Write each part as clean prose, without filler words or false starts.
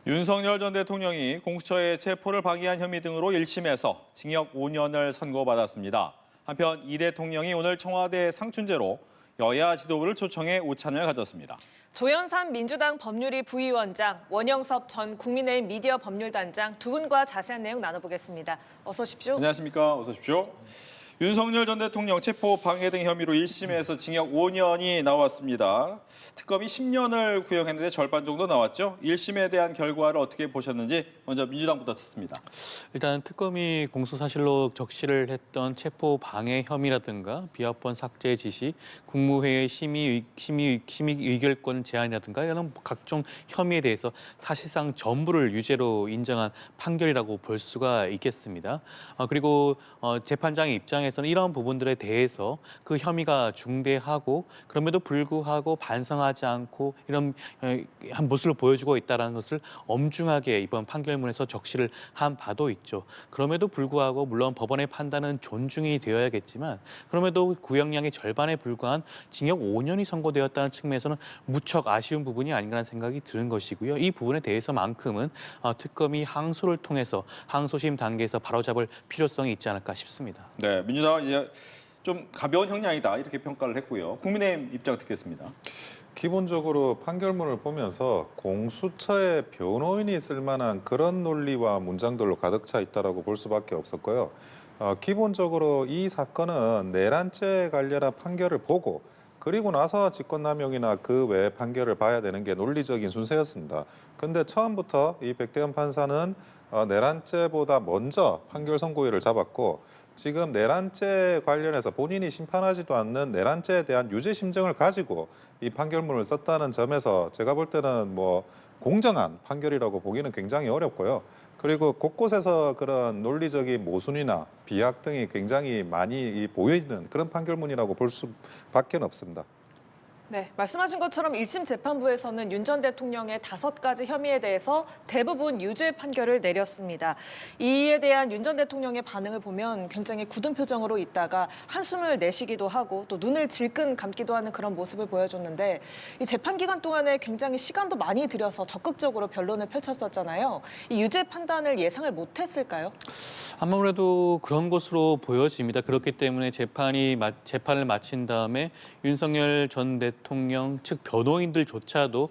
윤석열 전 대통령이 공수처의 체포를 방해한 혐의 등으로 1심에서 징역 5년을 선고받았습니다. 한편 이 대통령이 오늘 청와대 상춘제로 여야 지도부를 초청해 오찬을 가졌습니다. 조현삼 민주당 법률위 부위원장, 원영섭 전 국민의힘 미디어 법률단장 두 분과 자세한 내용 나눠보겠습니다. 어서 오십시오. 안녕하십니까. 어서 오십시오. 윤석열 전 대통령 체포 방해 등 혐의로 1심에서 징역 5년이 나왔습니다. 특검이 10년을 구형했는데 절반 정도 나왔죠. 1심에 대한 결과를 어떻게 보셨는지 먼저 민주당부터 듣습니다. 일단 특검이 공소사실로 적시를 했던 체포 방해 혐의라든가 비합본 삭제 지시, 국무회의 심의 의결권 제한이라든가 이런 각종 혐의에 대해서 사실상 전부를 유죄로 인정한 판결이라고 볼 수가 있겠습니다. 그리고 재판장의 입장에서는 이런 부분들에 대해서 그 혐의가 중대하고 그럼에도 불구하고 반성하지 않고 이런 한 모습을 보여주고 있다는 것을 엄중하게 이번 판결문에서 적시를 한 바도 있죠. 그럼에도 불구하고 물론 법원의 판단은 존중이 되어야겠지만 그럼에도 구형량의 절반에 불과한 징역 5년이 선고되었다는 측면에서는 무척 아쉬운 부분이 아닌가라는 생각이 드는 것이고요. 이 부분에 대해서만큼은 특검이 항소를 통해서 항소심 단계에서 바로잡을 필요성이 있지 않을까 싶습니다. 네, 민주당은 이제 좀 가벼운 형량이다 이렇게 평가를 했고요. 국민의힘 입장 듣겠습니다. 기본적으로 판결문을 보면서 공수처의 변호인이 쓸 만한 그런 논리와 문장들로 가득 차 있다라고 볼 수밖에 없었고요. 기본적으로 이 사건은 내란죄에 관련한 판결을 보고 그리고 나서 직권남용이나 그 외의 판결을 봐야 되는 게 논리적인 순서였습니다. 그런데 처음부터 이 백대현 판사는 내란죄보다 먼저 판결 선고일을 잡았고 지금 내란죄 관련해서 본인이 심판하지도 않는 내란죄에 대한 유죄 심정을 가지고 이 판결문을 썼다는 점에서 제가 볼 때는 뭐 공정한 판결이라고 보기는 굉장히 어렵고요. 그리고 곳곳에서 그런 논리적인 모순이나 비약 등이 굉장히 많이 보이는 그런 판결문이라고 볼 수밖에 없습니다. 네, 말씀하신 것처럼 1심 재판부에서는 윤 전 대통령의 5가지 혐의에 대해서 대부분 유죄 판결을 내렸습니다. 이에 대한 윤 전 대통령의 반응을 보면 굉장히 굳은 표정으로 있다가 한숨을 내쉬기도 하고 또 눈을 질끈 감기도 하는 그런 모습을 보여줬는데 이 재판 기간 동안에 굉장히 시간도 많이 들여서 적극적으로 변론을 펼쳤었잖아요. 이 유죄 판단을 예상을 못했을까요? 아무래도 그런 것으로 보여집니다. 그렇기 때문에 재판을 마친 다음에 윤석열 전 대통령 측 변호인들조차도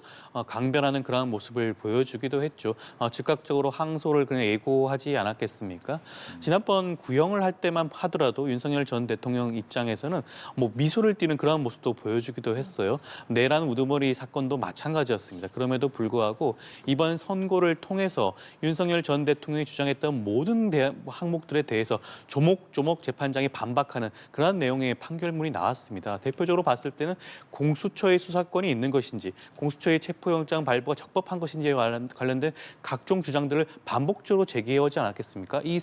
강변하는 그러한 모습을 보여주기도 했죠. 즉각적으로 항소를 그냥 예고하지 않았겠습니까? 지난번 구형을 할 때만 하더라도 윤석열 전 대통령 입장에서는 뭐 미소를 띠는 그러한 모습도 보여주기도 했어요. 내란 우두머리 사건도 마찬가지였습니다. 그럼에도 불구하고 이번 선고를 통해서 윤석열 전 대통령이 주장했던 모든 항목들에 대해서 조목조목 재판장이 반박하는 그러한 내용의 판결문이 나왔습니다. 대표적으로 봤을 때는 공수처의 수사권이 있는 것인지, 공수처의 체포영장 발부가 적법한 것인지에 관련된 각종 주장들을 반복적으로 제기해오지 않았겠습니까? 이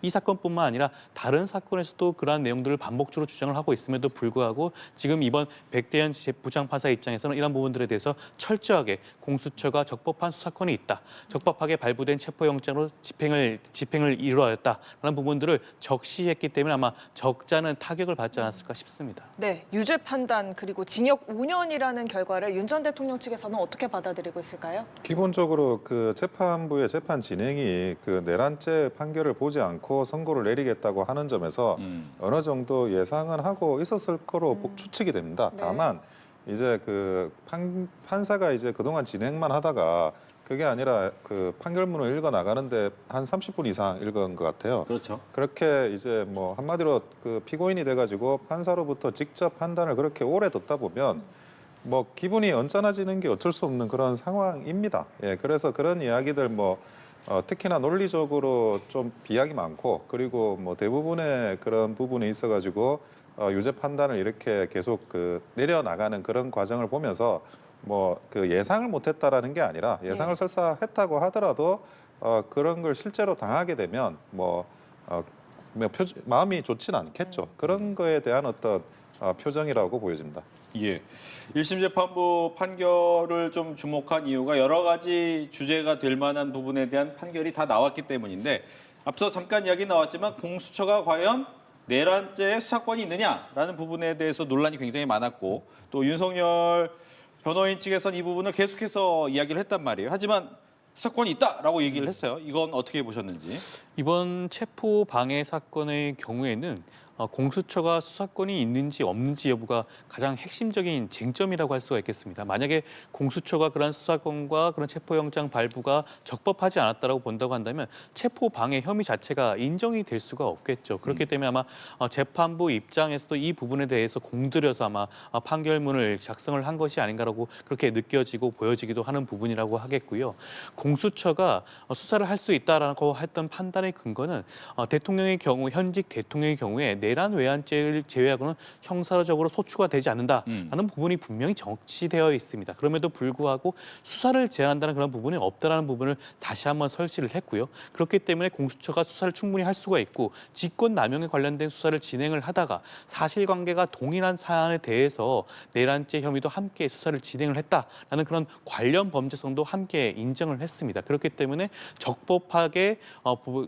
사건뿐만 아니라 다른 사건에서도 그러한 내용들을 반복적으로 주장을 하고 있음에도 불구하고 지금 이번 백대현 부장판사 입장에서는 이런 부분들에 대해서 철저하게 공수처가 적법한 수사권이 있다, 적법하게 발부된 체포영장으로 집행을 이루어야겠다라는 부분들을 적시했기 때문에 아마 적잖은 타격을 받지 않았을까 싶습니다. 네, 유죄 판단 그리고 징역 5년이라는 결과를 윤 전 대통령 측에서는 어떻게 받아들이고 있을까요? 기본적으로 그 재판부의 재판 진행이 그 내란죄 판결을 보지 않고 선고를 내리겠다고 하는 점에서 어느 정도 예상은 하고 있었을 거로 추측이 됩니다. 네. 다만 이제 그 판사가 이제 그동안 진행만 하다가 그게 아니라 그 판결문을 읽어 나가는데 한 30분 이상 읽은 것 같아요. 그렇죠. 그렇게 이제 뭐 한마디로 그 피고인이 돼가지고 판사로부터 직접 판단을 그렇게 오래 듣다 보면 뭐 기분이 언짢아지는 게 어쩔 수 없는 그런 상황입니다. 예, 그래서 그런 이야기들 뭐 특히나 논리적으로 좀 비약이 많고 그리고 뭐 대부분의 그런 부분에 있어가지고 유죄 판단을 이렇게 계속 그 내려나가는 그런 과정을 보면서 뭐 그 예상을 못했다라는 게 아니라 예상을 설사 했다고 하더라도 그런 걸 실제로 당하게 되면 마음이 좋지는 않겠죠. 그런 거에 대한 어떤 표정이라고 보여집니다. 예. 1심 재판부 판결을 좀 주목한 이유가 여러 가지 주제가 될 만한 부분에 대한 판결이 다 나왔기 때문인데 앞서 잠깐 이야기 나왔지만 공수처가 과연 내란죄의 수사권이 있느냐라는 부분에 대해서 논란이 굉장히 많았고 또 윤석열 변호인 측에서는 이 부분을 계속해서 이야기를 했단 말이에요. 하지만 수사권이 있다라고 얘기를 했어요. 이건 어떻게 보셨는지. 이번 체포 방해 사건의 경우에는 공수처가 수사권이 있는지 없는지 여부가 가장 핵심적인 쟁점이라고 할 수가 있겠습니다. 만약에 공수처가 그런 수사권과 그런 체포영장 발부가 적법하지 않았다고 본다고 한다면 체포 방해 혐의 자체가 인정이 될 수가 없겠죠. 그렇기 때문에 아마 재판부 입장에서도 이 부분에 대해서 공들여서 아마 판결문을 작성을 한 것이 아닌가라고 그렇게 느껴지고 보여지기도 하는 부분이라고 하겠고요. 공수처가 수사를 할 수 있다라고 했던 판단의 근거는 대통령의 경우 현직 대통령의 경우에 내란 외환죄를 제외하고는 형사적으로 소추가 되지 않는다라는 부분이 분명히 정치되어 있습니다. 그럼에도 불구하고 수사를 제한한다는 그런 부분이 없다라는 부분을 다시 한번 설치를 했고요. 그렇기 때문에 공수처가 수사를 충분히 할 수가 있고 직권남용에 관련된 수사를 진행을 하다가 사실관계가 동일한 사안에 대해서 내란죄 혐의도 함께 수사를 진행을 했다라는 그런 관련 범죄성도 함께 인정을 했습니다. 그렇기 때문에 적법하게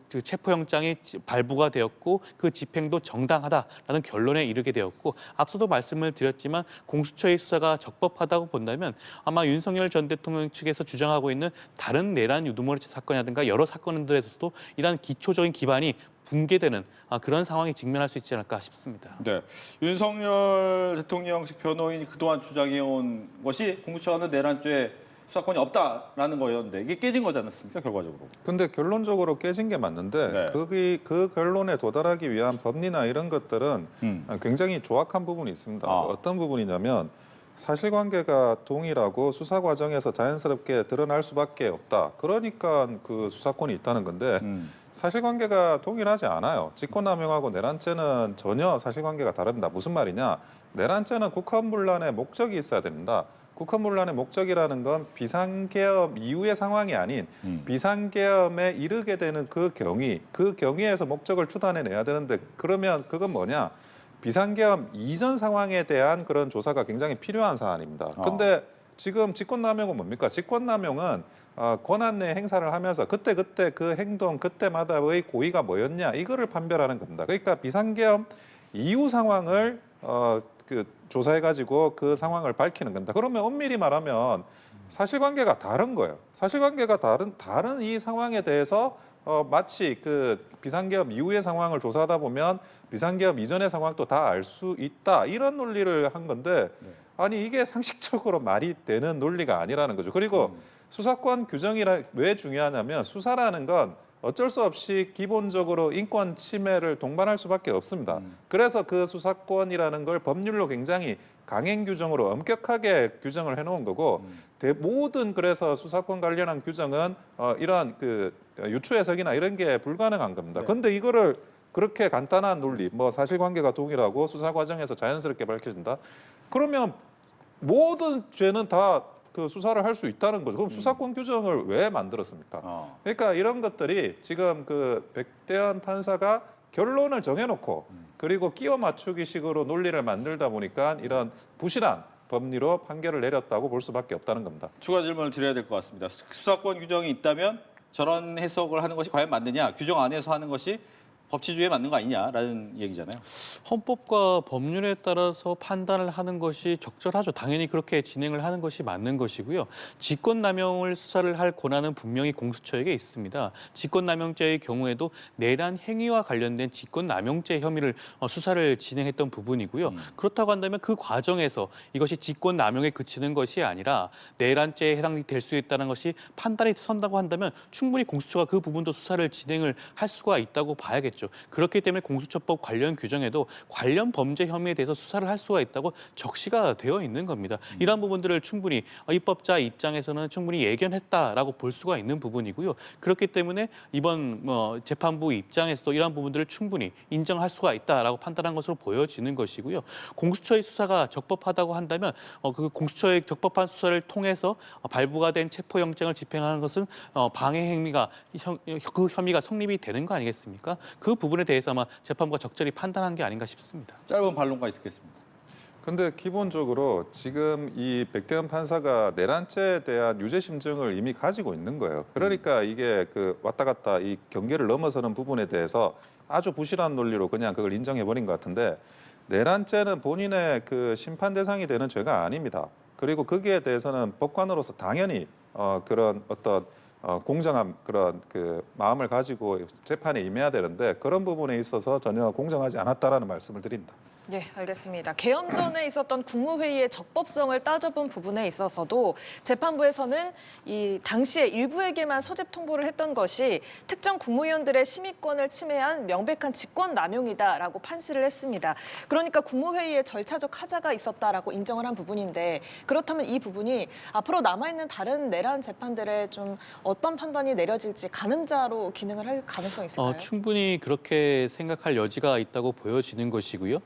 체포영장이 발부가 되었고 그 집행도 정당하다라는 결론에 이르게 되었고 앞서도 말씀을 드렸지만 공수처의 수사가 적법하다고 본다면 아마 윤석열 전 대통령 측에서 주장하고 있는 다른 내란 유두머리 사건이라든가 여러 사건들에서도 이러한 기초적인 기반이 붕괴되는 그런 상황에 직면할 수 있지 않을까 싶습니다. 네, 윤석열 대통령식 변호인이 그동안 주장해온 것이 공수처는 내란죄 수사권이 없다라는 거였는데 이게 깨진 거지 않았습니까, 결과적으로? 근데 결론적으로 깨진 게 맞는데 네. 그 결론에 도달하기 위한 법리나 이런 것들은 굉장히 조악한 부분이 있습니다. 어떤 부분이냐면 사실관계가 동일하고 수사 과정에서 자연스럽게 드러날 수밖에 없다. 그러니까 그 수사권이 있다는 건데 사실관계가 동일하지 않아요. 직권남용하고 내란죄는 전혀 사실관계가 다릅니다. 무슨 말이냐? 내란죄는 국헌문란의 목적이 있어야 됩니다. 국헌문란의 목적이라는 건 비상계엄 이후의 상황이 아닌 비상계엄에 이르게 되는 그 경위에서 목적을 추단해내야 되는데 그러면 그건 뭐냐? 비상계엄 이전 상황에 대한 그런 조사가 굉장히 필요한 사안입니다. 근데 지금 직권남용은 뭡니까? 직권남용은 권한 내 행사를 하면서 그때 그 행동 그때마다의 고의가 뭐였냐 이거를 판별하는 겁니다. 그러니까 비상계엄 이후 상황을 조사해가지고 그 상황을 밝히는 겁니다. 그러면 엄밀히 말하면 사실관계가 다른 거예요. 사실관계가 다른 이 상황에 대해서 마치 그 비상계엄 이후의 상황을 조사하다 보면 비상계엄 이전의 상황도 다 알 수 있다 이런 논리를 한 건데 아니 이게 상식적으로 말이 되는 논리가 아니라는 거죠. 그리고 수사권 규정이라 왜 중요하냐면 수사라는 건 어쩔 수 없이 기본적으로 인권 침해를 동반할 수밖에 없습니다. 그래서 그 수사권이라는 걸 법률로 굉장히 강행 규정으로 엄격하게 규정을 해놓은 거고 모든 그래서 수사권 관련한 규정은 이러한 그 유추 해석이나 이런 게 불가능한 겁니다. 그런데 이거를 그렇게 간단한 논리, 뭐 사실관계가 동일하고 수사 과정에서 자연스럽게 밝혀진다. 그러면 모든 죄는 다 그 수사를 할 수 있다는 거죠. 그럼 수사권 규정을 왜 만들었습니까? 그러니까 이런 것들이 지금 그 백대현 판사가 결론을 정해놓고 그리고 끼워 맞추기식으로 논리를 만들다 보니까 이런 부실한 법리로 판결을 내렸다고 볼 수밖에 없다는 겁니다. 추가 질문을 드려야 될 것 같습니다. 수사권 규정이 있다면 저런 해석을 하는 것이 과연 맞느냐? 규정 안에서 하는 것이 법치주의에 맞는 거 아니냐라는 얘기잖아요. 헌법과 법률에 따라서 판단을 하는 것이 적절하죠. 당연히 그렇게 진행을 하는 것이 맞는 것이고요. 직권남용을 수사를 할 권한은 분명히 공수처에게 있습니다. 직권남용죄의 경우에도 내란 행위와 관련된 직권남용죄 혐의를 수사를 진행했던 부분이고요. 그렇다고 한다면 그 과정에서 이것이 직권남용에 그치는 것이 아니라 내란죄에 해당이 될 수 있다는 것이 판단이 선다고 한다면 충분히 공수처가 그 부분도 수사를 진행을 할 수가 있다고 봐야겠죠. 그렇기 때문에 공수처법 관련 규정에도 관련 범죄 혐의에 대해서 수사를 할 수가 있다고 적시가 되어 있는 겁니다. 이러한 부분들을 충분히 입법자 입장에서는 충분히 예견했다라고 볼 수가 있는 부분이고요. 그렇기 때문에 이번 재판부 입장에서도 이러한 부분들을 충분히 인정할 수가 있다라고 판단한 것으로 보여지는 것이고요. 공수처의 수사가 적법하다고 한다면 그 공수처의 적법한 수사를 통해서 발부가 된 체포영장을 집행하는 것은 방해 행위가 그 혐의가 성립이 되는 거 아니겠습니까? 그 부분에 대해서 아마 재판부가 적절히 판단한 게 아닌가 싶습니다. 짧은 반론까지 듣겠습니다. 근데 기본적으로 지금 이 백대현 판사가 내란죄에 대한 유죄 심증을 이미 가지고 있는 거예요. 그러니까 이게 그 왔다 갔다 이 경계를 넘어서는 부분에 대해서 아주 부실한 논리로 그냥 그걸 인정해 버린 것 같은데 내란죄는 본인의 그 심판 대상이 되는 죄가 아닙니다. 그리고 거기에 대해서는 법관으로서 당연히 그런 어떤 공정한 그런 그 마음을 가지고 재판에 임해야 되는데 그런 부분에 있어서 전혀 공정하지 않았다라는 말씀을 드립니다. 네, 알겠습니다. 개엄 전에 있었던 국무회의의 적법성을 따져본 부분에 있어서도 재판부에서는 이 당시에 일부에게만 소집 통보를 했던 것이 특정 국무위원들의 심의권을 침해한 명백한 직권 남용이다라고 판시를 했습니다. 그러니까 국무회의에 절차적 하자가 있었다라고 인정을 한 부분인데 그렇다면 이 부분이 앞으로 남아있는 다른 내란 재판들에 좀 어떤 판단이 내려질지 가늠자로 기능을 할 가능성이 있을까요? 충분히 그렇게 생각할 여지가 있다고 보여지는 것이고요.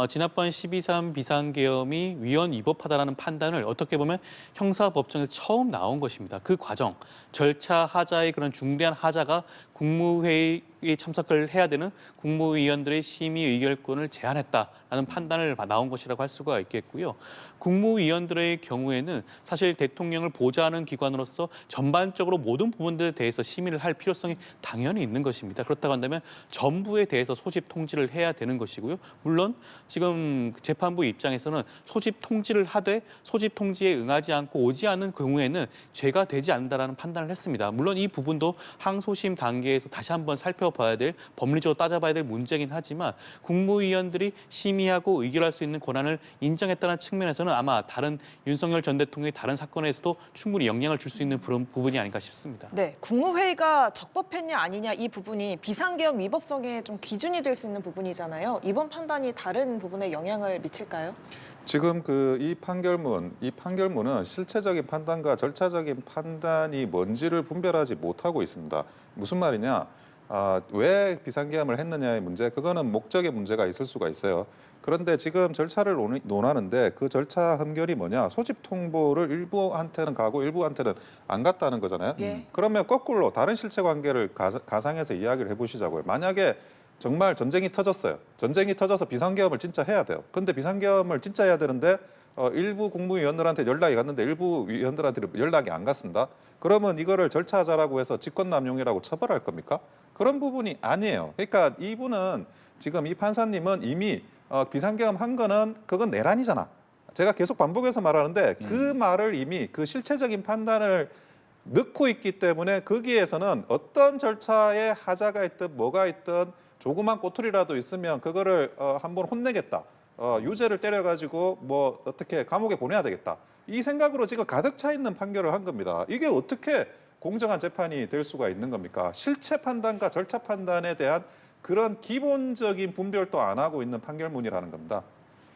지난번 12.3 비상계엄이 위헌 위법하다라는 판단을 어떻게 보면 형사법정에서 처음 나온 것입니다. 그 과정, 절차 하자의 그런 중대한 하자가 국무회의에 참석을 해야 되는 국무위원들의 심의 의결권을 제한했다라는 판단을 나온 것이라고 할 수가 있겠고요. 국무위원들의 경우에는 사실 대통령을 보좌하는 기관으로서 전반적으로 모든 부분들에 대해서 심의를 할 필요성이 당연히 있는 것입니다. 그렇다고 한다면 전부에 대해서 소집 통지를 해야 되는 것이고요. 물론 지금 재판부 입장에서는 소집 통지를 하되 소집 통지에 응하지 않고 오지 않은 경우에는 죄가 되지 않는다라는 판단을 했습니다. 물론 이 부분도 항소심 단계에서 다시 한번 살펴봐야 될 법리적으로 따져봐야 될 문제긴 하지만 국무위원들이 심의하고 의결할 수 있는 권한을 인정했다는 측면에서는 아마 다른 윤석열 전 대통령의 다른 사건에서도 충분히 영향을 줄 수 있는 그런 부분이 아닌가 싶습니다. 네, 국무회의가 적법했냐 아니냐 이 부분이 비상계엄 위법성의 좀 기준이 될 수 있는 부분이잖아요. 이번 판단이 다른 부분에 영향을 미칠까요? 지금 이 판결문은 실체적인 판단과 절차적인 판단이 뭔지를 분별하지 못하고 있습니다. 무슨 말이냐? 왜 비상계엄을 했느냐의 문제, 그거는 목적의 문제가 있을 수가 있어요. 그런데 지금 절차를 논하는데 그 절차 흠결이 뭐냐? 소집 통보를 일부한테는 가고 일부한테는 안 갔다는 거잖아요. 예. 그러면 거꾸로 다른 실체 관계를 가상해서 이야기를 해보시자고요. 만약에 정말 전쟁이 터졌어요. 전쟁이 터져서 비상계엄을 진짜 해야 돼요. 근데 비상계엄을 진짜 해야 되는데 일부 국무위원들한테 연락이 갔는데 일부 위원들한테 연락이 안 갔습니다. 그러면 이거를 절차하자라고 해서 직권남용이라고 처벌할 겁니까? 그런 부분이 아니에요. 그러니까 이분은 지금 이 판사님은 이미 비상계엄 한 거는 그건 내란이잖아. 제가 계속 반복해서 말하는데 그 말을 이미 그 실체적인 판단을 넣고 있기 때문에 거기에서는 어떤 절차에 하자가 있든 뭐가 있든 조그만 꼬투리라도 있으면 그거를 한번 혼내겠다. 유죄를 때려가지고 뭐 어떻게 감옥에 보내야 되겠다. 이 생각으로 지금 가득 차 있는 판결을 한 겁니다. 이게 어떻게 공정한 재판이 될 수가 있는 겁니까? 실체 판단과 절차 판단에 대한 그런 기본적인 분별도 안 하고 있는 판결문이라는 겁니다.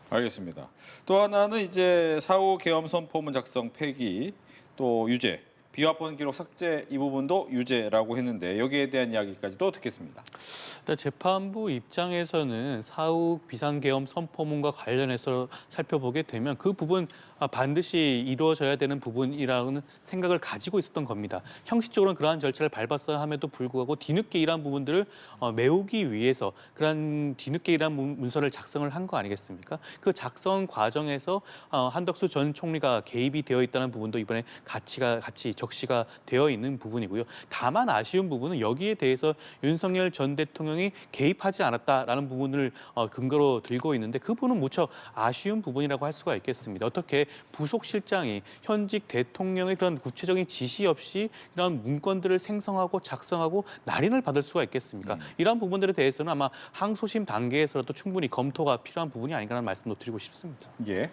알겠습니다. 또 하나는 이제 사후 계엄 선포문 작성 폐기, 또 유죄, 비화본 기록 삭제 이 부분도 유죄라고 했는데 여기에 대한 이야기까지도 듣겠습니다. 일단 재판부 입장에서는 사후 비상계엄 선포문과 관련해서 살펴보게 되면 그 부분 반드시 이루어져야 되는 부분이라는 생각을 가지고 있었던 겁니다. 형식적으로는 그러한 절차를 밟았어야 함에도 불구하고 뒤늦게 이러한 부분들을 메우기 위해서 그러한 뒤늦게 이러한 문서를 작성을 한 거 아니겠습니까? 그 작성 과정에서 한덕수 전 총리가 개입이 되어 있다는 부분도 이번에 같이 적시가 되어 있는 부분이고요. 다만 아쉬운 부분은 여기에 대해서 윤석열 전 대통령이 개입하지 않았다라는 부분을 근거로 들고 있는데 그 부분은 무척 아쉬운 부분이라고 할 수가 있겠습니다. 어떻게 부속실장이 현직 대통령의 그런 구체적인 지시 없이 이런 문건들을 생성하고 작성하고 날인을 받을 수가 있겠습니까? 이러한 부분들에 대해서는 아마 항소심 단계에서라도 충분히 검토가 필요한 부분이 아닌가라는 말씀도 드리고 싶습니다. 예.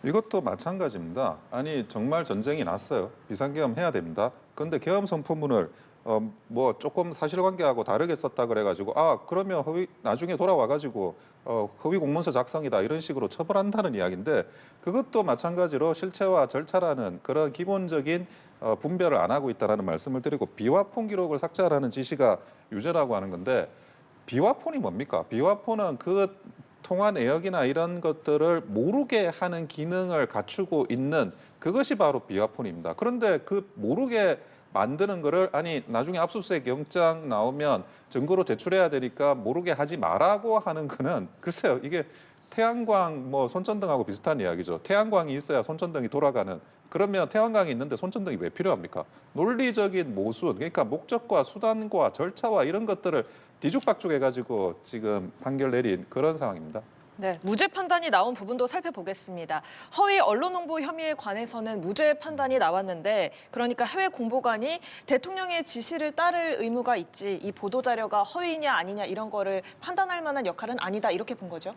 이것도 마찬가지입니다. 아니 정말 전쟁이 났어요. 비상계엄 해야 됩니다. 그런데 계엄 선포문을 뭐 조금 사실관계하고 다르게 썼다 그래가지고 그러면 나중에 돌아와가지고 허위 공문서 작성이다 이런 식으로 처벌한다는 이야기인데 그것도 마찬가지로 실체와 절차라는 그런 기본적인 분별을 안 하고 있다라는 말씀을 드리고 비화폰 기록을 삭제하라는 지시가 유죄라고 하는 건데 비화폰이 뭡니까? 비화폰은 그 통화 내역이나 이런 것들을 모르게 하는 기능을 갖추고 있는 그것이 바로 비화폰입니다. 그런데 그 모르게 만드는 거를 나중에 압수수색 영장 나오면 증거로 제출해야 되니까 모르게 하지 말라고 하는 거는 글쎄요. 이게 태양광 손전등하고 비슷한 이야기죠. 태양광이 있어야 손전등이 돌아가는 그러면 태양광이 있는데 손전등이 왜 필요합니까? 논리적인 모순 그러니까 목적과 수단과 절차와 이런 것들을 뒤죽박죽 해가지고 지금 판결 내린 그런 상황입니다. 네, 무죄 판단이 나온 부분도 살펴보겠습니다. 허위 언론 홍보 혐의에 관해서는 무죄 판단이 나왔는데, 그러니까 해외 공보관이 대통령의 지시를 따를 의무가 있지 이 보도 자료가 허위냐 아니냐 이런 거를 판단할 만한 역할은 아니다 이렇게 본 거죠.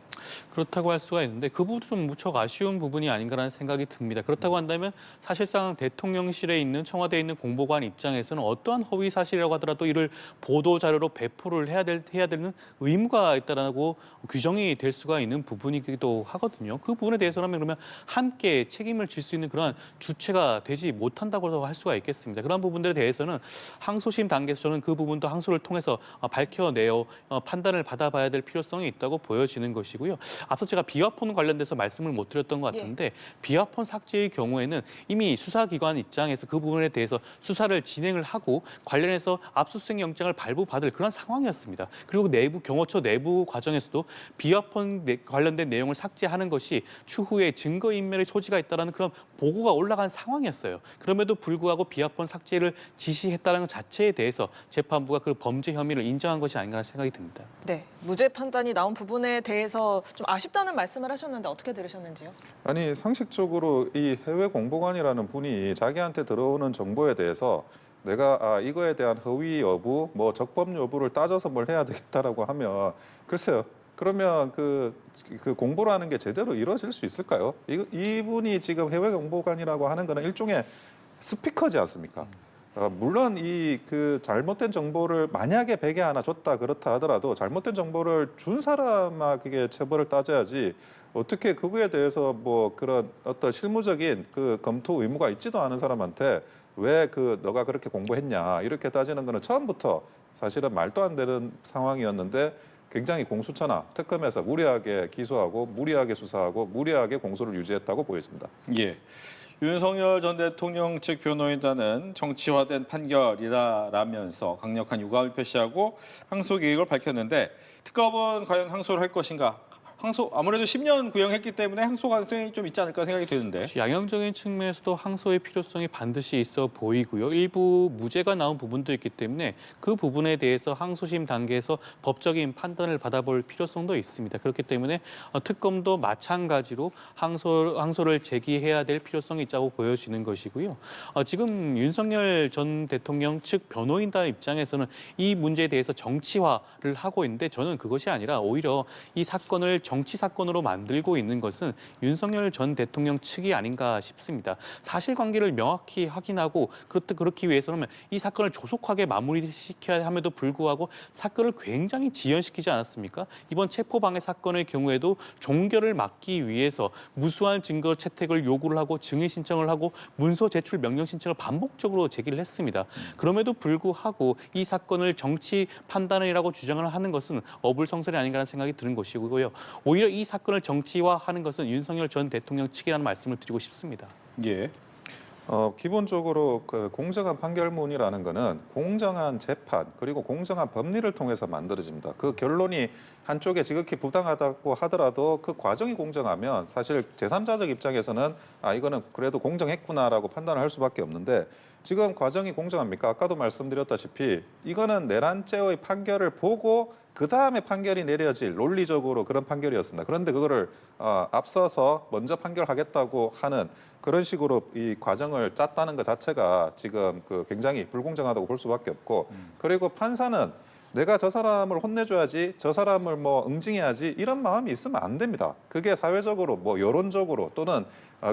그렇다고 할 수가 있는데 그 부분도 좀 무척 아쉬운 부분이 아닌가라는 생각이 듭니다. 그렇다고 한다면 사실상 대통령실에 있는 청와대에 있는 공보관 입장에서는 어떠한 허위 사실이라고 하더라도 이를 보도 자료로 배포를 해야 되는 의무가 있다라고 규정이 될 수가 있는 부분이기도 하거든요. 그 부분에 대해서는 그러면 함께 책임을 질 수 있는 그러한 주체가 되지 못한다고 할 수가 있겠습니다. 그런 부분들에 대해서는 항소심 단계에서 저는 그 부분도 항소를 통해서 밝혀내어 판단을 받아봐야 될 필요성이 있다고 보여지는 것이고요. 앞서 제가 비화폰 관련돼서 말씀을 못 드렸던 것 같은데 비화폰 삭제의 경우에는 이미 수사기관 입장에서 그 부분에 대해서 수사를 진행을 하고 관련해서 압수수색 영장을 발부받을 그런 상황이었습니다. 그리고 경호처 내부 과정에서도 비화폰 관련된 내용을 삭제하는 것이 추후에 증거인멸의 소지가 있다는 그런 보고가 올라간 상황이었어요. 그럼에도 불구하고 비화폰 삭제를 지시했다는 것 자체에 대해서 재판부가 그 범죄 혐의를 인정한 것이 아닌가 생각이 듭니다. 네, 무죄 판단이 나온 부분에 대해서 좀 아쉽다는 말씀을 하셨는데 어떻게 들으셨는지요? 아니 상식적으로 이 해외 공보관이라는 분이 자기한테 들어오는 정보에 대해서 내가 이거에 대한 허위 여부, 뭐 적법 여부를 따져서 뭘 해야 되겠다라고 하면 글쎄요. 그러면 그 공보를 하는 게 제대로 이루어질 수 있을까요? 이분이 지금 해외 공보관이라고 하는 거는 일종의 스피커지 않습니까? 물론 그 잘못된 정보를 만약에 100에 하나 줬다 그렇다 하더라도 잘못된 정보를 준 사람에게 처벌을 따져야지 어떻게 그거에 대해서 뭐 그런 어떤 실무적인 그 검토 의무가 있지도 않은 사람한테 왜 너가 그렇게 공부했냐 이렇게 따지는 거는 처음부터 사실은 말도 안 되는 상황이었는데 굉장히 공수처나 특검에서 무리하게 기소하고 무리하게 수사하고 무리하게 공소를 유지했다고 보여집니다. 예. 윤석열 전 대통령 측 변호인단은 정치화된 판결이다라면서 강력한 유감을 표시하고 항소 계획을 밝혔는데 특검은 과연 항소를 할 것인가? 아무래도 10년 구형했기 때문에 항소 가능성이 좀 있지 않을까 생각이 드는데. 양형적인 측면에서도 항소의 필요성이 반드시 있어 보이고요. 일부 무죄가 나온 부분도 있기 때문에 그 부분에 대해서 항소심 단계에서 법적인 판단을 받아볼 필요성도 있습니다. 그렇기 때문에 특검도 마찬가지로 항소를 제기해야 될 필요성이 있다고 보여지는 것이고요. 지금 윤석열 전 대통령 측 변호인단 입장에서는 이 문제에 대해서 정치화를 하고 있는데 저는 그것이 아니라 오히려 이 사건을 정치 사건으로 만들고 있는 것은 윤석열 전 대통령 측이 아닌가 싶습니다. 사실관계를 명확히 확인하고 그렇기 위해서는 이 사건을 조속하게 마무리시켜야 함에도 불구하고 사건을 굉장히 지연시키지 않았습니까? 이번 체포방해 사건의 경우에도 종결을 막기 위해서 무수한 증거 채택을 요구를 하고 증인 신청을 하고 문서 제출 명령 신청을 반복적으로 제기를 했습니다. 그럼에도 불구하고 이 사건을 정치 판단이라고 주장을 하는 것은 어불성설이 아닌가라는 생각이 드는 것이고요. 오히려 이 사건을 정치화하는 것은 윤석열 전 대통령 측이라는 말씀을 드리고 싶습니다. 예. 기본적으로 그 공정한 판결문이라는 거는 공정한 재판 그리고 공정한 법리를 통해서 만들어집니다. 그 결론이 한쪽에 지극히 부당하다고 하더라도 그 과정이 공정하면 사실 제3자적 입장에서는 이거는 그래도 공정했구나라고 판단을 할 수밖에 없는데 지금 과정이 공정합니까? 아까도 말씀드렸다시피 이거는 내란죄의 판결을 보고 그 다음에 판결이 내려질 논리적으로 그런 판결이었습니다. 그런데 그거를 앞서서 먼저 판결하겠다고 하는 그런 식으로 이 과정을 짰다는 것 자체가 지금 굉장히 불공정하다고 볼 수밖에 없고 그리고 판사는 내가 저 사람을 혼내줘야지 저 사람을 뭐 응징해야지 이런 마음이 있으면 안 됩니다. 그게 사회적으로 뭐 여론적으로 또는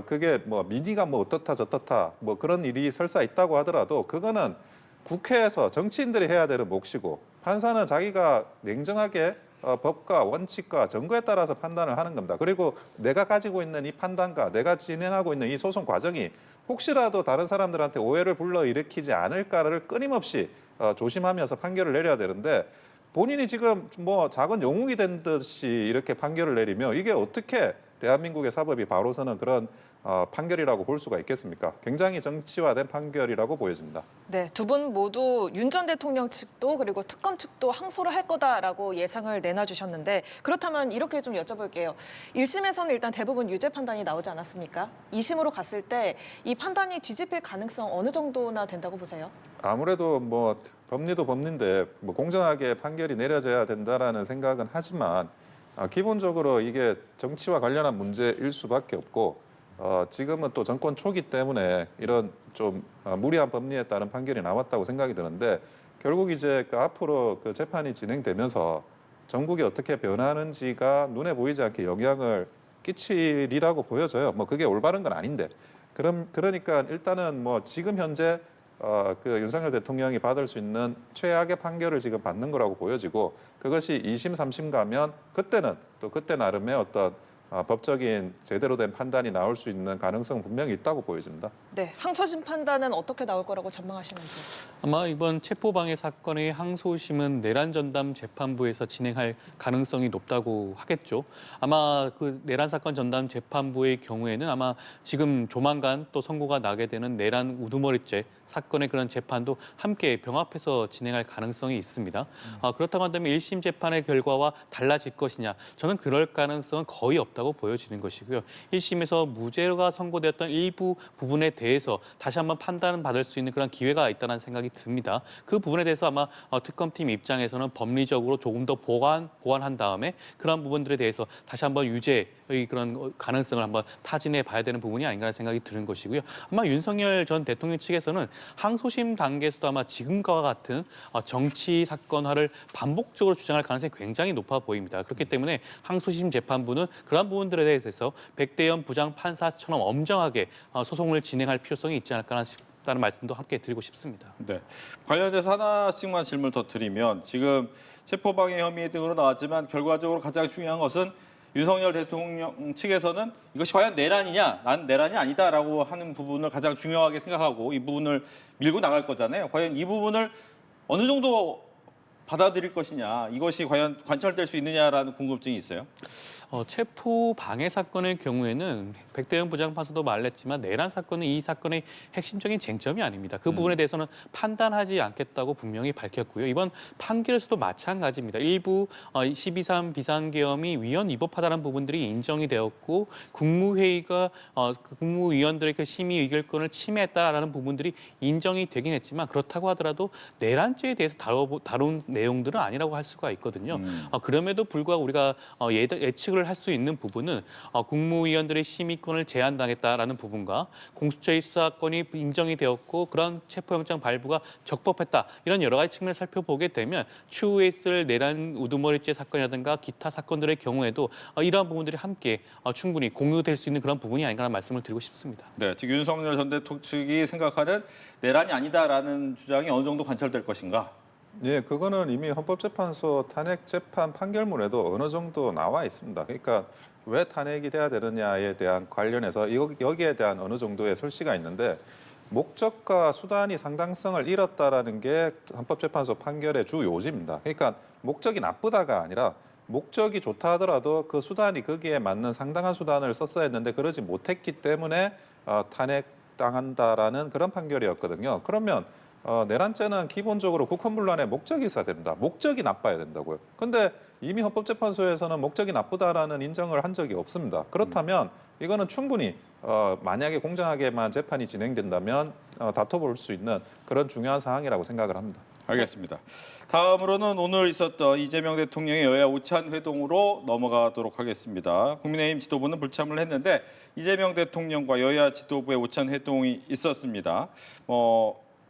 그게 뭐 민의가 뭐 어떻다 저떻다 뭐 그런 일이 설사 있다고 하더라도 그거는 국회에서 정치인들이 해야 되는 몫이고 판사는 자기가 냉정하게 법과 원칙과 정거에 따라서 판단을 하는 겁니다. 그리고 내가 가지고 있는 이 판단과 내가 진행하고 있는 이 소송 과정이 혹시라도 다른 사람들한테 오해를 불러일으키지 않을까를 끊임없이 조심하면서 판결을 내려야 되는데 본인이 지금 뭐 작은 영웅이 된 듯이 이렇게 판결을 내리며 이게 어떻게 대한민국의 사법이 바로 서는 그런 판결이라고 볼 수가 있겠습니까? 굉장히 정치화된 판결이라고 보여집니다. 네, 두 분 모두 윤 전 대통령 측도 그리고 특검 측도 항소를 할 거다라고 예상을 내놔주셨는데 그렇다면 이렇게 좀 여쭤볼게요. 1심에서는 일단 대부분 유죄 판단이 나오지 않았습니까? 2심으로 갔을 때 이 판단이 뒤집힐 가능성 어느 정도나 된다고 보세요? 아무래도 뭐 법리도 법리인데 뭐 공정하게 판결이 내려져야 된다라는 생각은 하지만 기본적으로 이게 정치와 관련한 문제일 수밖에 없고 지금은 또 정권 초기 때문에 이런 좀 무리한 법리에 따른 판결이 나왔다고 생각이 드는데 결국 이제 그 앞으로 그 재판이 진행되면서 전국이 어떻게 변하는지가 눈에 보이지 않게 영향을 끼치리라고 보여져요. 뭐 그게 올바른 건 아닌데 그러니까 일단은 뭐 지금 현재 그 윤석열 대통령이 받을 수 있는 최악의 판결을 지금 받는 거라고 보여지고 그것이 2심, 3심 가면 그때는 또 그때 나름의 어떤 법적인 제대로 된 판단이 나올 수 있는 가능성은 분명히 있다고 보여집니다. 네, 항소심 판단은 어떻게 나올 거라고 전망하시는지. 아마 이번 체포방해 사건의 항소심은 내란 전담 재판부에서 진행할 가능성이 높다고 하겠죠. 아마 그 내란 사건 전담 재판부의 경우에는 아마 지금 조만간 또 선고가 나게 되는 내란 우두머리죄 사건의 그런 재판도 함께 병합해서 진행할 가능성이 있습니다. 그렇다고 한다면 1심 재판의 결과와 달라질 것이냐? 저는 그럴 가능성은 거의 없다고 보여지는 것이고요. 1심에서 무죄가 선고되었던 일부 부분에 대해서 다시 한번 판단을 받을 수 있는 그런 기회가 있다는 생각이 듭니다. 그 부분에 대해서 아마 특검팀 입장에서는 법리적으로 조금 더 보완한 다음에 그런 부분들에 대해서 다시 한번 유죄의 그런 가능성을 한번 타진해 봐야 되는 부분이 아닌가라는 생각이 드는 것이고요. 아마 윤석열 전 대통령 측에서는 항소심 단계에서도 아마 지금과 같은 정치 사건화를 반복적으로 주장할 가능성이 굉장히 높아 보입니다. 그렇기 때문에 항소심 재판부는 그런 부분들에 대해서 백대현 부장 판사처럼 엄정하게 소송을 진행할 필요성이 있지 않을까 라는 말씀도 함께 드리고 싶습니다. 네. 관련돼서 하나씩만 질문을 더 드리면 지금 체포방해 혐의 등으로 나왔지만 결과적으로 가장 중요한 것은 윤석열 대통령 측에서는 이것이 과연 내란이냐, 난 내란이 아니다라고 하는 부분을 가장 중요하게 생각하고 이 부분을 밀고 나갈 거잖아요. 과연 이 부분을 어느 정도 받아들일 것이냐, 이것이 과연 관철될 수 있느냐라는 궁금증이 있어요. 체포 방해 사건의 경우에는 백대현 부장판사도 말했지만 내란 사건은 이 사건의 핵심적인 쟁점이 아닙니다. 그 부분에 대해서는 판단하지 않겠다고 분명히 밝혔고요. 이번 판결에서도 마찬가지입니다. 일부 12.3 비상계엄이 위헌 위법하다는 부분들이 인정이 되었고 국무회의가 국무위원들의 그 심의 의결권을 침해했다라는 부분들이 인정이 되긴 했지만 그렇다고 하더라도 내란죄에 대해서 다룬 내용들은 아니라고 할 수가 있거든요. 그럼에도 불구하고 우리가 예측을 할 수 있는 부분은 국무위원들의 심의권을 제한당했다라는 부분과 공수처의 수사권이 인정이 되었고 그런 체포영장 발부가 적법했다. 이런 여러 가지 측면을 살펴보게 되면 추후에 있을 내란 우두머리죄 사건이라든가 기타 사건들의 경우에도 이러한 부분들이 함께 충분히 공유될 수 있는 그런 부분이 아닌가라는 말씀을 드리고 싶습니다. 네, 지금 윤석열 전 대통령 측이 생각하는 내란이 아니다라는 주장이 어느 정도 관철될 것인가? 예, 그거는 이미 헌법재판소 탄핵 재판 판결문에도 어느 정도 나와 있습니다. 그러니까 왜 탄핵이 돼야 되느냐에 대한 관련해서 여기에 대한 어느 정도의 설시가 있는데 목적과 수단이 상당성을 잃었다라는 게 헌법재판소 판결의 주 요지입니다. 그러니까 목적이 나쁘다가 아니라 목적이 좋다 하더라도 그 수단이 거기에 맞는 상당한 수단을 썼어야 했는데 그러지 못했기 때문에 탄핵당한다라는 그런 판결이었거든요. 그러면 내란죄는 기본적으로 국헌문란의 목적이 있어야 된다. 목적이 나빠야 된다고요. 근데 이미 헌법재판소에서는 목적이 나쁘다라는 인정을 한 적이 없습니다. 그렇다면 이거는 충분히 만약에 공정하게만 재판이 진행된다면 다퉈볼 수 있는 그런 중요한 사항이라고 생각을 합니다. 알겠습니다. 다음으로는 오늘 있었던 이재명 대통령의 여야 오찬 회동으로 넘어가도록 하겠습니다. 국민의힘 지도부는 불참을 했는데 이재명 대통령과 여야 지도부의 오찬 회동이 있었습니다.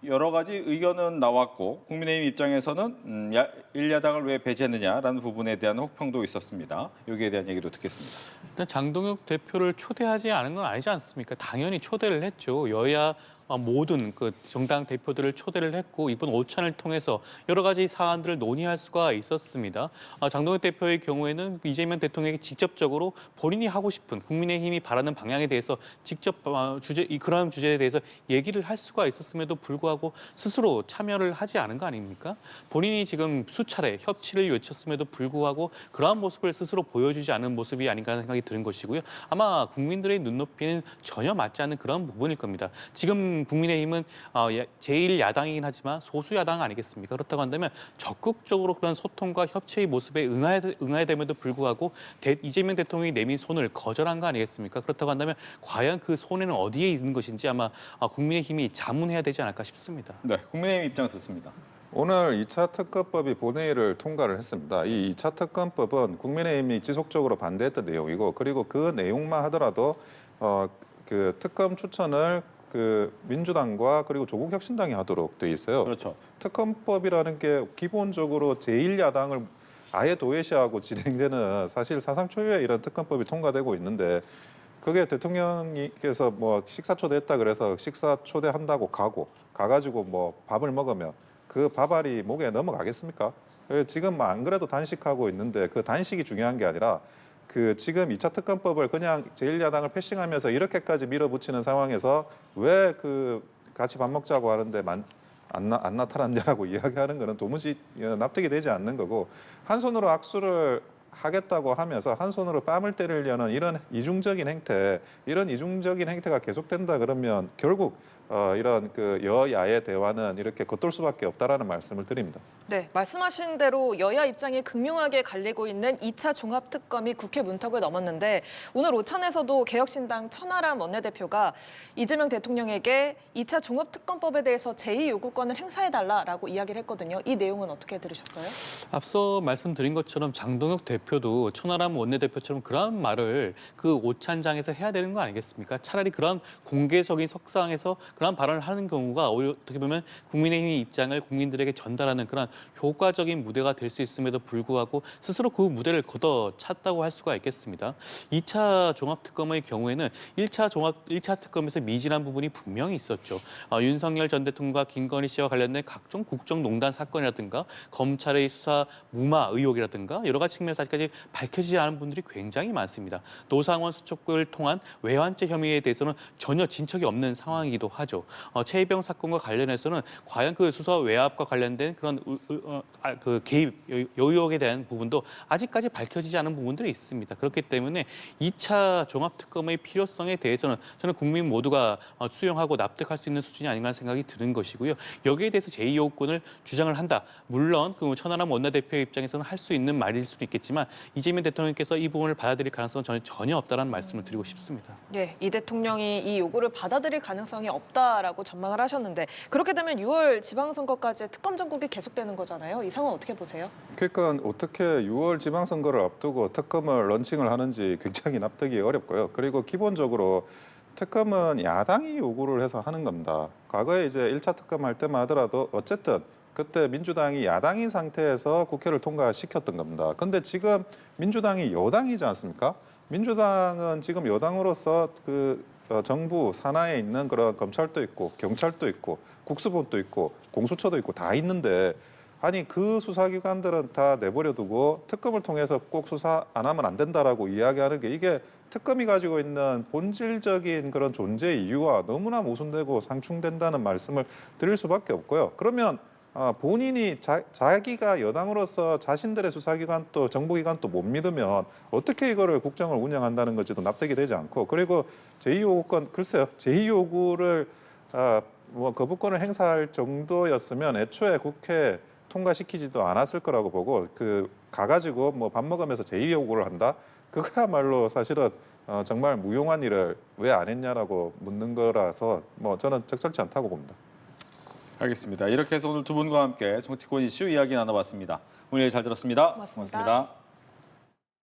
여러 가지 의견은 나왔고 국민의힘 입장에서는 1야당을 왜 배제했느냐라는 부분에 대한 혹평도 있었습니다. 여기에 대한 얘기도 듣겠습니다. 일단 장동혁 대표를 초대하지 않은 건 아니지 않습니까? 당연히 초대를 했죠. 여야 모든 그 정당 대표들을 초대를 했고 이번 오찬을 통해서 여러 가지 사안들을 논의할 수가 있었습니다. 장동혁 대표의 경우에는 이재명 대통령에게 직접적으로 본인이 하고 싶은 국민의힘이 바라는 방향에 대해서 직접 그런 주제에 대해서 얘기를 할 수가 있었음에도 불구하고 스스로 참여를 하지 않은 거 아닙니까? 본인이 지금 수차례 협치를 외쳤음에도 불구하고 그러한 모습을 스스로 보여주지 않은 모습이 아닌가 하는 생각이 드는 것이고요. 아마 국민들의 눈높이는 전혀 맞지 않는 그런 부분일 겁니다. 지금 국민의힘은 제1야당이긴 하지만 소수야당 아니겠습니까? 그렇다고 한다면 적극적으로 그런 소통과 협치의 모습에 응해야 됨에도 불구하고 이재명 대통령이 내민 손을 거절한 거 아니겠습니까? 그렇다고 한다면 과연 그 손에는 어디에 있는 것인지 아마 국민의힘이 자문해야 되지 않을까 싶습니다. 네, 국민의힘 입장 듣습니다. 오늘 2차 특검법이 본회의를 통과를 했습니다. 이 2차 특검법은 국민의힘이 지속적으로 반대했던 내용이고 그리고 그 내용만 하더라도 그 특검 추천을 그 민주당과 그리고 조국혁신당이 하도록 돼 있어요. 그렇죠. 특검법이라는 게 기본적으로 제1야당을 아예 도외시하고 진행되는 사실 사상 초유의 이런 특검법이 통과되고 있는데 그게 대통령께서 뭐 식사 초대했다 그래서 식사 초대한다고 가가지고 뭐 밥을 먹으면 그 밥알이 목에 넘어가겠습니까? 지금 안 그래도 단식하고 있는데 그 단식이 중요한 게 아니라 그 지금 2차 특검법을 그냥 제1야당을 패싱하면서 이렇게까지 밀어붙이는 상황에서 왜 그 같이 밥 먹자고 하는데 안 나타났냐라고 이야기하는 거는 도무지 납득이 되지 않는 거고 한 손으로 악수를 하겠다고 하면서 한 손으로 뺨을 때리려는 이런 이중적인 행태가 계속된다 그러면 결국 이런 그 여야의 대화는 이렇게 겉돌 수밖에 없다라는 말씀을 드립니다. 네, 말씀하신 대로 여야 입장이 극명하게 갈리고 있는 2차 종합특검이 국회 문턱을 넘었는데 오늘 오찬에서도 개혁신당 천하람 원내대표가 이재명 대통령에게 2차 종합특검법에 대해서 제2요구권을 행사해달라라고 이야기를 했거든요. 이 내용은 어떻게 들으셨어요? 앞서 말씀드린 것처럼 장동혁 대표도 천하람 원내대표처럼 그런 말을 그 오찬장에서 해야 되는 거 아니겠습니까? 차라리 그런 공개적인 석상에서 그런 발언을 하는 경우가 오히려 어떻게 보면 국민의힘의 입장을 국민들에게 전달하는 그런 효과적인 무대가 될 수 있음에도 불구하고 스스로 그 무대를 걷어찼다고 할 수가 있겠습니다. 2차 종합특검의 경우에는 1차 특검에서 미진한 부분이 분명히 있었죠. 윤석열 전 대통령과 김건희 씨와 관련된 각종 국정농단 사건이라든가 검찰의 수사 무마 의혹이라든가 여러 가지 측면에서 아직까지 밝혀지지 않은 분들이 굉장히 많습니다. 노상원 수첩을 통한 외환죄 혐의에 대해서는 전혀 진척이 없는 상황이기도 하죠. 최희병 사건과 관련해서는 과연 그 수사 외압과 관련된 그런 그 개입 의혹에 대한 부분도 아직까지 밝혀지지 않은 부분들이 있습니다. 그렇기 때문에 2차 종합특검의 필요성에 대해서는 저는 국민 모두가 수용하고 납득할 수 있는 수준이 아닌가 하는 생각이 드는 것이고요. 여기에 대해서 제2요구권을 주장을 한다. 물론 그 천하람 원내대표의 입장에서는 할 수 있는 말일 수도 있겠지만 이재명 대통령께서 이 부분을 받아들일 가능성은 저는 전혀 없다는 말씀을 드리고 싶습니다. 네, 이 대통령이 이 요구를 받아들일 가능성이 없다라고 전망을 하셨는데 그렇게 되면 6월 지방선거까지 특검 전국이 계속되는 거잖아요. 이 상황 어떻게 보세요? 그러니까 어떻게 6월 지방선거를 앞두고 특검을 런칭을 하는지 굉장히 납득이 어렵고요. 그리고 기본적으로 특검은 야당이 요구를 해서 하는 겁니다. 과거에 이제 1차 특검 할 때만 하더라도 어쨌든 그때 민주당이 야당인 상태에서 국회를 통과시켰던 겁니다. 근데 지금 민주당이 여당이지 않습니까? 민주당은 지금 여당으로서 그 정부 산하에 있는 그런 검찰도 있고 경찰도 있고 국수본도 있고 공수처도 있고 다 있는데 아니 그 수사기관들은 다 내버려두고 특검을 통해서 꼭 수사 안 하면 안 된다라고 이야기하는 게 이게 특검이 가지고 있는 본질적인 그런 존재 이유와 너무나 모순되고 상충된다는 말씀을 드릴 수밖에 없고요. 그러면 본인이 자기가 여당으로서 자신들의 수사기관 또 정보기관 또 못 믿으면 어떻게 이거를 국정을 운영한다는 건지도 납득이 되지 않고 그리고 제2요구권 글쎄요 제2요구를 뭐 거부권을 행사할 정도였으면 애초에 국회 통과시키지도 않았을 거라고 보고 그 가가지고 뭐 밥 먹으면서 제2요구를 한다 그거야말로 사실은 정말 무용한 일을 왜 안 했냐라고 묻는 거라서 뭐 저는 적절치 않다고 봅니다. 알겠습니다. 이렇게 해서 오늘 두 분과 함께 정치권 이슈 이야기 나눠봤습니다. 오늘 잘 들었습니다. 고맙습니다. 고맙습니다.